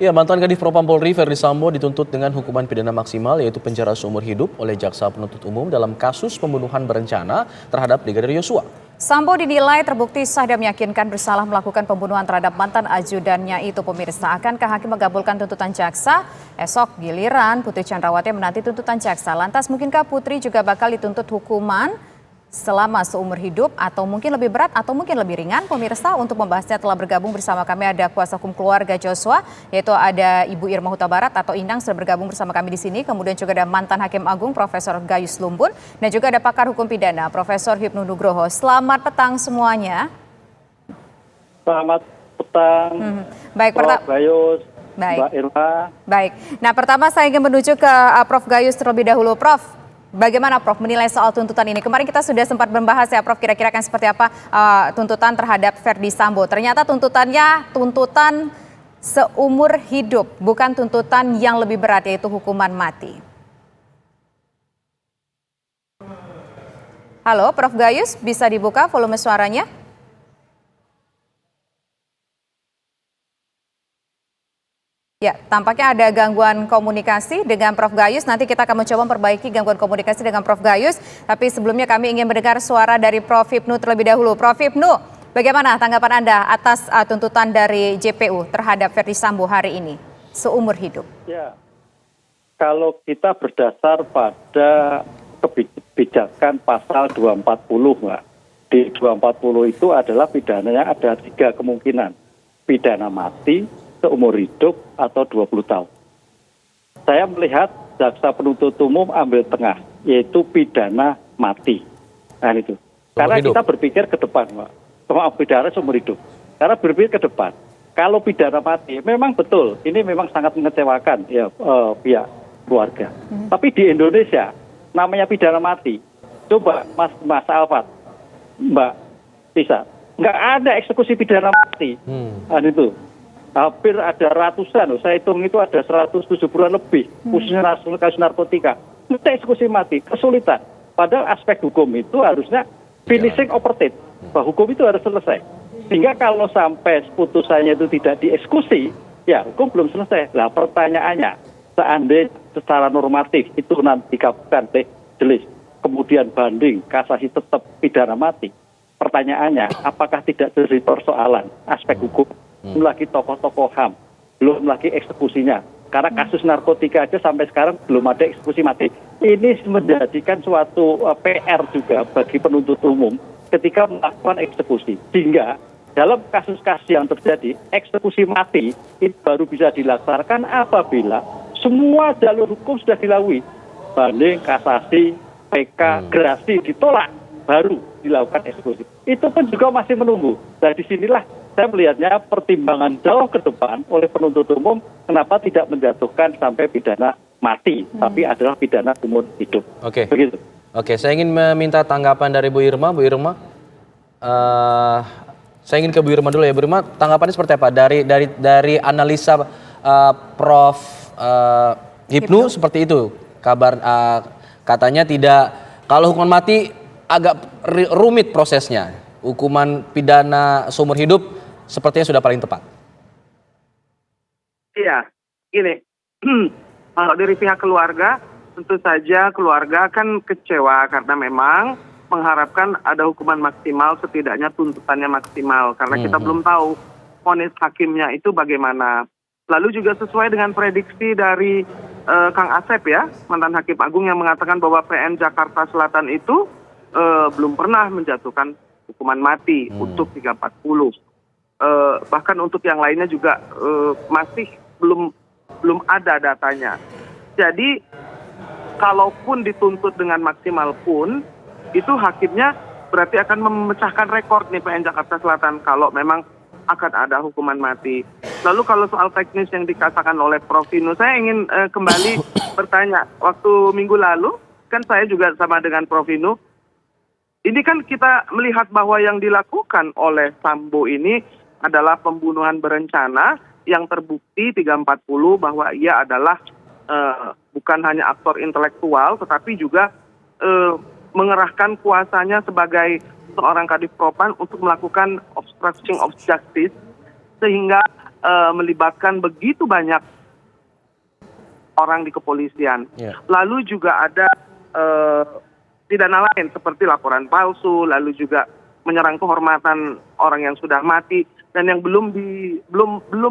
Ya, mantan Kadif Propam Polri Verdi Sambo dituntut dengan hukuman pidana maksimal yaitu penjara seumur hidup oleh jaksa penuntut umum dalam kasus pembunuhan berencana terhadap Brigadir Yosua. Sambo dinilai terbukti sah dan meyakinkan bersalah melakukan pembunuhan terhadap mantan ajudannya itu. Pemirsa, akankah hakim mengabulkan tuntutan jaksa? Esok giliran Putri Chandrawati menanti tuntutan jaksa. Lantas mungkinkah Putri juga bakal dituntut hukuman selama seumur hidup atau mungkin lebih berat atau mungkin lebih ringan? Pemirsa, untuk membahasnya telah bergabung bersama kami ada kuasa hukum keluarga Joshua, yaitu ada Ibu Irma Huta Barat atau Inang sudah bergabung bersama kami di sini. Kemudian juga ada mantan Hakim Agung Profesor Gayus Lumbun dan juga ada pakar hukum pidana Profesor Hipnu Nugroho. Selamat petang semuanya. Selamat petang. Baik, Prof. Gayus, baik. Mbak Irma. Baik. Nah, pertama saya ingin menuju ke Prof Gayus terlebih dahulu. Prof, bagaimana Prof menilai soal tuntutan ini? Kemarin kita sudah sempat membahas ya Prof, kira-kira akan seperti apa tuntutan terhadap Verdi Sambo. Ternyata tuntutannya tuntutan seumur hidup, bukan tuntutan yang lebih berat yaitu hukuman mati. Halo Prof Gayus, bisa dibuka volume suaranya? Ya, tampaknya ada gangguan komunikasi dengan Prof Gayus. Nanti kita akan mencoba memperbaiki gangguan komunikasi dengan Prof Gayus. Tapi sebelumnya kami ingin mendengar suara dari Prof Hipnu terlebih dahulu. Prof Hipnu, bagaimana tanggapan Anda atas tuntutan dari JPU terhadap Verdi Sambo hari ini, seumur hidup? Ya, kalau kita berdasar pada kebijakan pasal 240, Mbak. Di 240 itu adalah pidananya ada 3 kemungkinan. Pidana mati, seumur hidup, atau 20 tahun. Saya melihat jaksa penuntut umum ambil tengah, yaitu pidana mati. Nah itu. Karena kita berpikir ke depan, Pak. Pidana seumur hidup. Karena berpikir ke depan. Kalau pidana mati, memang betul, ini memang sangat mengecewakan ya pihak keluarga. Tapi di Indonesia, namanya pidana mati. Coba Mas Alfat, Mbak Tisa, nggak ada eksekusi pidana mati. Nah itu. Hampir ada ratusan, saya hitung itu ada 170-an lebih, khususnya kasus narkotika. Itu eksekusi mati, kesulitan. Padahal aspek hukum itu harusnya finishing operative, bahwa hukum itu harus selesai. Sehingga kalau sampai putusannya itu tidak dieksekusi, ya hukum belum selesai. Lah pertanyaannya, seandainya secara normatif itu nanti dikabulkan oleh majelis, kemudian banding, kasasi tetap pidana mati. Pertanyaannya, apakah tidak jadi persoalan aspek hukum? Belum lagi tokoh-tokoh HAM, belum lagi eksekusinya. Karena kasus narkotika aja sampai sekarang belum ada eksekusi mati. Ini menjadikan suatu PR juga bagi penuntut umum ketika melakukan eksekusi. Sehingga dalam kasus-kasus yang terjadi, eksekusi mati itu baru bisa dilaksanakan apabila semua jalur hukum sudah dilalui. Banding, kasasi, PK, gerasi ditolak, baru dilakukan eksekusi. Itu pun juga masih menunggu. Nah disinilah saya melihatnya pertimbangan jauh ke depan oleh penuntut umum kenapa tidak menjatuhkan sampai pidana mati, tapi adalah pidana seumur hidup. Oke. Begitu. Oke, saya ingin meminta tanggapan dari Bu Irma. Bu Irma, saya ingin ke Bu Irma dulu ya. Bu Irma, tanggapannya seperti apa dari analisa Prof Hipnu seperti itu. Kabar katanya tidak, kalau hukuman mati agak rumit prosesnya. Hukuman pidana seumur hidup sepertinya sudah paling tepat. Iya, gini, kalau dari pihak keluarga, tentu saja keluarga kan kecewa karena memang mengharapkan ada hukuman maksimal, setidaknya tuntutannya maksimal. Karena kita belum tahu vonis hakimnya itu bagaimana. Lalu juga sesuai dengan prediksi dari Kang Asep ya, mantan Hakim Agung yang mengatakan bahwa PN Jakarta Selatan itu belum pernah menjatuhkan hukuman mati untuk 340. Bahkan untuk yang lainnya juga masih belum ada datanya. Jadi kalaupun dituntut dengan maksimal pun, itu hakimnya berarti akan memecahkan rekor nih PN Jakarta Selatan kalau memang akan ada hukuman mati. Lalu kalau soal teknis yang dikatakan oleh Prof Hipnu, saya ingin kembali bertanya. Waktu minggu lalu kan saya juga sama dengan Prof Hipnu. Ini kan kita melihat bahwa yang dilakukan oleh Sambo ini adalah pembunuhan berencana yang terbukti 340 bahwa ia adalah bukan hanya aktor intelektual tetapi juga mengerahkan kuasanya sebagai seorang kadif propam untuk melakukan obstruction of justice sehingga melibatkan begitu banyak orang di kepolisian. Lalu juga ada pidana lain seperti laporan palsu, lalu juga menyerang kehormatan orang yang sudah mati, dan yang belum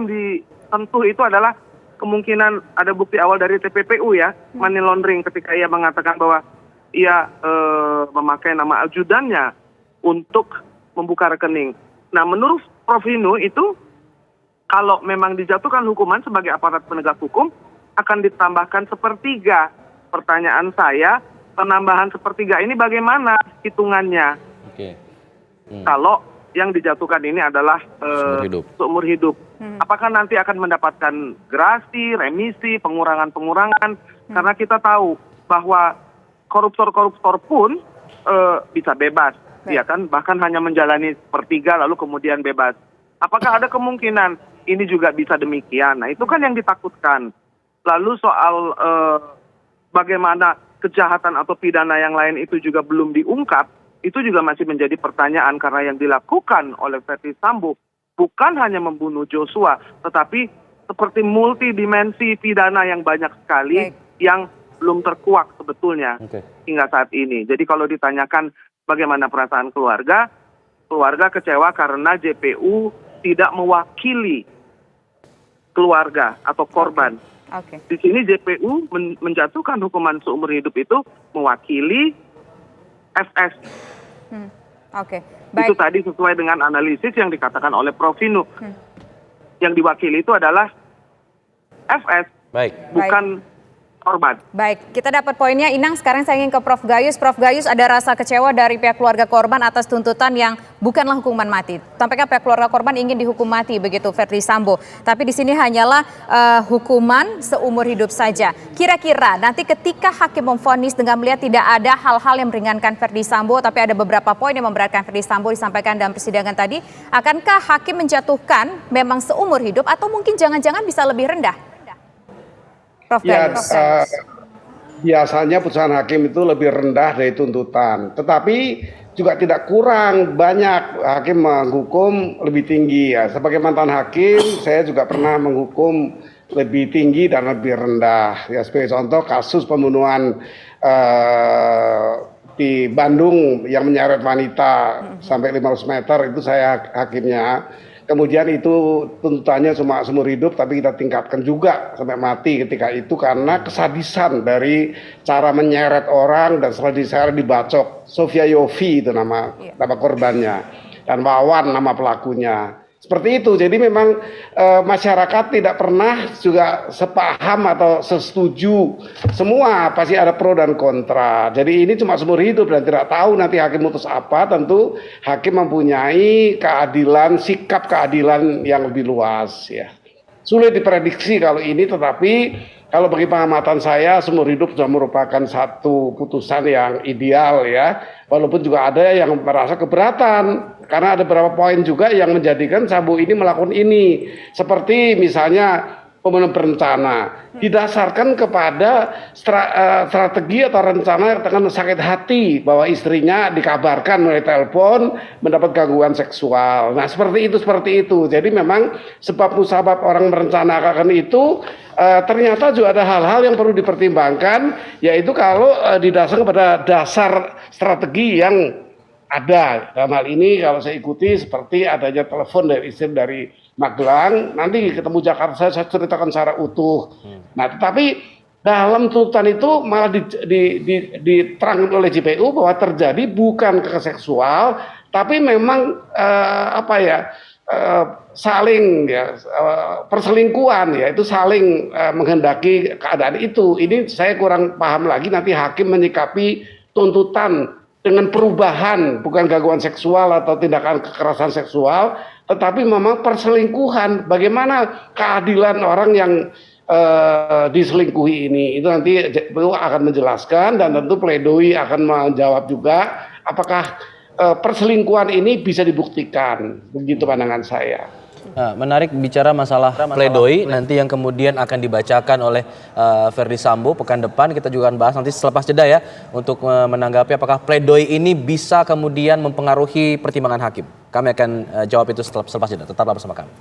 disentuh itu adalah kemungkinan ada bukti awal dari TPPU ya, money laundering, ketika ia mengatakan bahwa ia memakai nama ajudannya untuk membuka rekening. Nah, menurut Prof. Hipnu itu kalau memang dijatuhkan hukuman sebagai aparat penegak hukum akan ditambahkan sepertiga. Pertanyaan saya, penambahan sepertiga ini bagaimana hitungannya? Kalau yang dijatuhkan ini adalah seumur hidup. Apakah nanti akan mendapatkan grasi, remisi, pengurangan-pengurangan? Karena kita tahu bahwa koruptor-koruptor pun bisa bebas, ya kan? Bahkan hanya menjalani sepertiga lalu kemudian bebas. Apakah ada kemungkinan ini juga bisa demikian? Nah, itu kan yang ditakutkan. Lalu soal bagaimana kejahatan atau pidana yang lain itu juga belum diungkap, itu juga masih menjadi pertanyaan, karena yang dilakukan oleh Verdi Sambo bukan hanya membunuh Joshua, tetapi seperti multidimensi pidana yang banyak sekali yang belum terkuak sebetulnya hingga saat ini. Jadi kalau ditanyakan bagaimana perasaan keluarga, keluarga kecewa karena JPU tidak mewakili keluarga atau korban. Di sini JPU menjatuhkan hukuman seumur hidup itu mewakili FS. Itu tadi sesuai dengan analisis yang dikatakan oleh Prof. Hipnu. Yang diwakili itu adalah FS, bukan korban. Baik, kita dapat poinnya. Inang, sekarang saya ingin ke Prof. Gayus. Prof. Gayus, ada rasa kecewa dari pihak keluarga korban atas tuntutan yang bukanlah hukuman mati. Tampaknya pihak keluarga korban ingin dihukum mati, begitu Verdi Sambo. Tapi di sini hanyalah hukuman seumur hidup saja. Kira-kira nanti ketika hakim memvonis dengan melihat tidak ada hal-hal yang meringankan Verdi Sambo, tapi ada beberapa poin yang memberatkan Verdi Sambo disampaikan dalam persidangan tadi, akankah hakim menjatuhkan memang seumur hidup atau mungkin jangan-jangan bisa lebih rendah? Prof. Gayus. Biasanya putusan hakim itu lebih rendah dari tuntutan, tetapi juga tidak kurang banyak hakim menghukum lebih tinggi ya. Sebagai mantan hakim, saya juga pernah menghukum lebih tinggi dan lebih rendah. Ya, sebagai contoh kasus pembunuhan di Bandung yang menyeret wanita sampai 500 meter, itu saya hakimnya. Kemudian itu tuntutannya cuma seumur hidup, tapi kita tingkatkan juga sampai mati ketika itu karena kesadisan dari cara menyeret orang dan setelah diseret dibacok. Sofia Yofi itu nama korbannya, dan Wawan nama pelakunya. Seperti itu, jadi memang masyarakat tidak pernah juga sepaham atau setuju. Semua pasti ada pro dan kontra. Jadi ini cuma seumur hidup dan tidak tahu nanti hakim mutus apa. Tentu hakim mempunyai keadilan, sikap keadilan yang lebih luas ya. Sulit diprediksi kalau ini, tetapi kalau bagi pengamatan saya seumur hidup sudah merupakan satu putusan yang ideal ya. Walaupun juga ada yang merasa keberatan karena ada beberapa poin juga yang menjadikan Sambo ini melakukan ini. Seperti misalnya pembunuhan berencana didasarkan kepada strategi atau rencana dengan sakit hati bahwa istrinya dikabarkan melalui telepon mendapat gangguan seksual. Nah, seperti itu. Jadi memang sebab musabab orang merencanakan itu ternyata juga ada hal-hal yang perlu dipertimbangkan, yaitu kalau didasarkan pada dasar strategi yang ada. Dalam hal ini kalau saya ikuti seperti adanya telepon dari istri dari Magelang, nanti ketemu Jakarta saya ceritakan secara utuh. Nah, tetapi dalam tuntutan itu malah diterangkan oleh JPU bahwa terjadi bukan kekerasan seksual, tapi memang saling perselingkuhan, ya itu saling menghendaki keadaan itu. Ini saya kurang paham lagi nanti hakim menyikapi tuntutan dengan perubahan, bukan gangguan seksual atau tindakan kekerasan seksual, tetapi memang perselingkuhan. Bagaimana keadilan orang yang diselingkuhi ini? Itu nanti JPU akan menjelaskan dan tentu pledoi akan menjawab juga apakah perselingkuhan ini bisa dibuktikan. Begitu pandangan saya. Nah, menarik bicara masalah pledoi nanti yang kemudian akan dibacakan oleh Verdi Sambo pekan depan. Kita juga akan bahas nanti selepas jeda ya untuk menanggapi apakah pledoi ini bisa kemudian mempengaruhi pertimbangan hakim. Kami akan jawab itu selepas jeda. Tetaplah bersama kami.